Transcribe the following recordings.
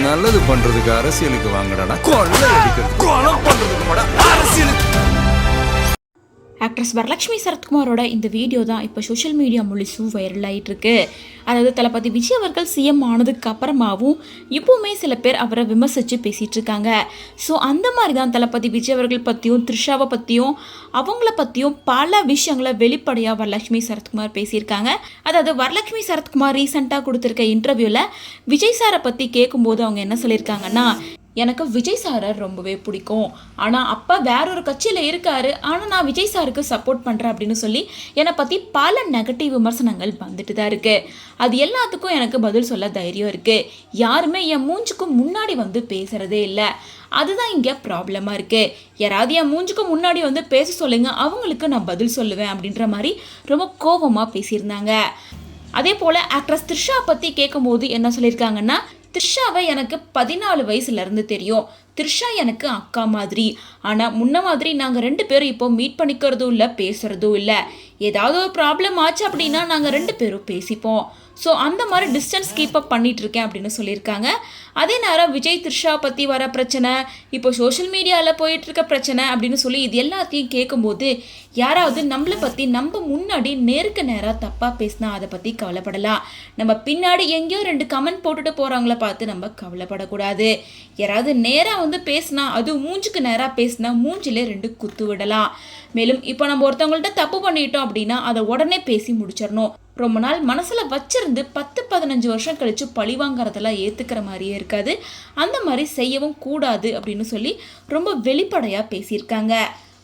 நல்லது பண்றதுக்கு அரசியலுக்கு வாங்கடா, கொள்ளை அடிக்கிறது கொலை பண்றதுக்கு அரசியலுக்கு. ஆக்ட்ரஸ் வரலட்சுமி சரத்குமாரோட இந்த வீடியோ தான் இப்போ சோஷியல் மீடியா முழுசும் வைரல் ஆகிட்டு இருக்கு. அதாவது தளபதி விஜய் அவர்கள் சிஎம் ஆனதுக்கு அப்புறமாவும் இப்போவுமே சில பேர் அவரை விமர்சித்து பேசிகிட்டு இருக்காங்க. ஸோ அந்த மாதிரி தான் தளபதி விஜய் அவர்கள் பற்றியும் த்ரிஷாவை பற்றியும் அவங்கள பற்றியும் பல விஷயங்களை வெளிப்படையாக வரலட்சுமி சரத்குமார் பேசியிருக்காங்க. அதாவது வரலட்சுமி சரத்குமார் ரீசெண்டாக கொடுத்துருக்க இன்டர்வியூவில் விஜய் சாரை பற்றி கேட்கும்போது அவங்க என்ன சொல்லியிருக்காங்கன்னா, எனக்கு விஜய் சாரை ரொம்பவே பிடிக்கும், ஆனால் அப்பா வேற ஒரு கட்சியில் இருக்காரு, ஆனால் நான் விஜய் சாருக்கு சப்போர்ட் பண்ணுறேன் அப்படின்னு சொல்லி என்னை பற்றி பல நெகட்டிவ் விமர்சனங்கள் வந்துட்டு தான் இருக்குது. அது எல்லாத்துக்கும் எனக்கு பதில் சொல்ல தைரியம் இருக்குது. யாருமே என் மூஞ்சுக்கு முன்னாடி வந்து பேசுகிறதே இல்லை. அதுதான் இங்கே ப்ராப்ளமாக இருக்குது. யாராவது என் மூஞ்சுக்கு முன்னாடி வந்து பேச சொல்லுங்கள், அவங்களுக்கு நான் பதில் சொல்லுவேன் அப்படின்ற மாதிரி ரொம்ப கோபமாக பேசியிருந்தாங்க. அதே போல் ஆக்ட்ரஸ் த்ரிஷா பற்றி கேட்கும்போது என்ன சொல்லியிருக்காங்கன்னா, த்ரிஷாவை எனக்கு 14 வயசுலேருந்து தெரியும். த்ரிஷா எனக்கு அக்கா மாதிரி. ஆனால் முன்ன மாதிரி நாங்கள் 2 பேரும் இப்போ மீட் பண்ணிக்கிறதும் இல்லை, பேசுகிறதும் இல்லை. ஏதாவது ஒரு ப்ராப்ளம் ஆச்சு அப்படின்னா நாங்கள் 2 பேரும் பேசிப்போம். ஸோ அந்த மாதிரி டிஸ்டன்ஸ் கீப் அப் பண்ணிகிட்ருக்கேன் அப்படின்னு சொல்லியிருக்காங்க. அதே நேரம் விஜய் த்ரிஷா பற்றி வர பிரச்சனை, இப்போ சோஷியல் மீடியாவில் போயிட்டுருக்க பிரச்சனை அப்படின்னு சொல்லி இது எல்லாத்தையும் கேட்கும்போது யாராவது நம்மளை பற்றி நம்ம முன்னாடி நேருக்கு நேராக தப்பாக பேசினா அதை பற்றி கவலைப்படலாம். நம்ம பின்னாடி எங்கேயோ 2 கமெண்ட் போட்டுட்டு போகிறவங்கள பார்த்து நம்ம கவலைப்படக்கூடாது. யாராவது நேராக வந்து பேசினா, அதுவும் மூஞ்சுக்கு நேராக பேசினா மூஞ்சிலே 2 குத்து விடலாம். மேலும் இப்போ நம்ம ஒருத்தவங்கள்ட்ட தப்பு பண்ணிட்டோம் அப்படின்னா அதை உடனே பேசி முடிச்சிடணும். ரொம்ப நாள் மனசில் வச்சிருந்து 10-15 வருஷம் கழித்து பழி வாங்குறதெல்லாம் ஏற்றுக்கிற மாதிரியே இருக்காது. அந்த மாதிரி செய்யவும் கூடாது அப்படின்னு சொல்லி ரொம்ப வெளிப்படையாக பேசியிருக்காங்க.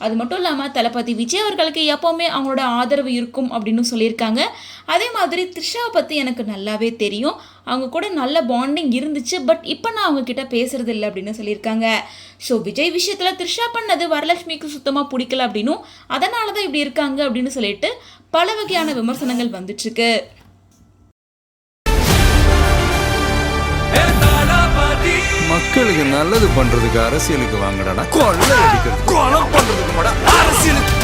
அது மட்டும் இல்லாமல் தளபதி விஜய் அவர்களுக்கு எப்போவுமே அவங்களோட ஆதரவு இருக்கும் அப்படின்னு சொல்லியிருக்காங்க. அதே மாதிரி த்ரிஷாவை பற்றி எனக்கு நல்லாவே தெரியும், அவங்க கூட நல்ல பாண்டிங் இருந்துச்சு, பட் இப்போ நான் அவங்கக்கிட்ட பேசுறது இல்லை அப்படின்னு சொல்லியிருக்காங்க. ஸோ விஜய் விஷயத்தில் த்ரிஷா பண்ணது வரலட்சுமிக்கு சுத்தமாக பிடிக்கல அப்படின்னும் அதனால தான் இப்படி இருக்காங்க அப்படின்னு சொல்லிட்டு பல வகையான விமர்சனங்கள் வந்துட்டுருக்கு. மக்களுக்கு நல்லது பண்றதுக்கு அரசியலுக்கு வாங்கடா, கொள்ளை அடிக்கிறது கொலை பண்றதுக்கு அரசியலுக்கு.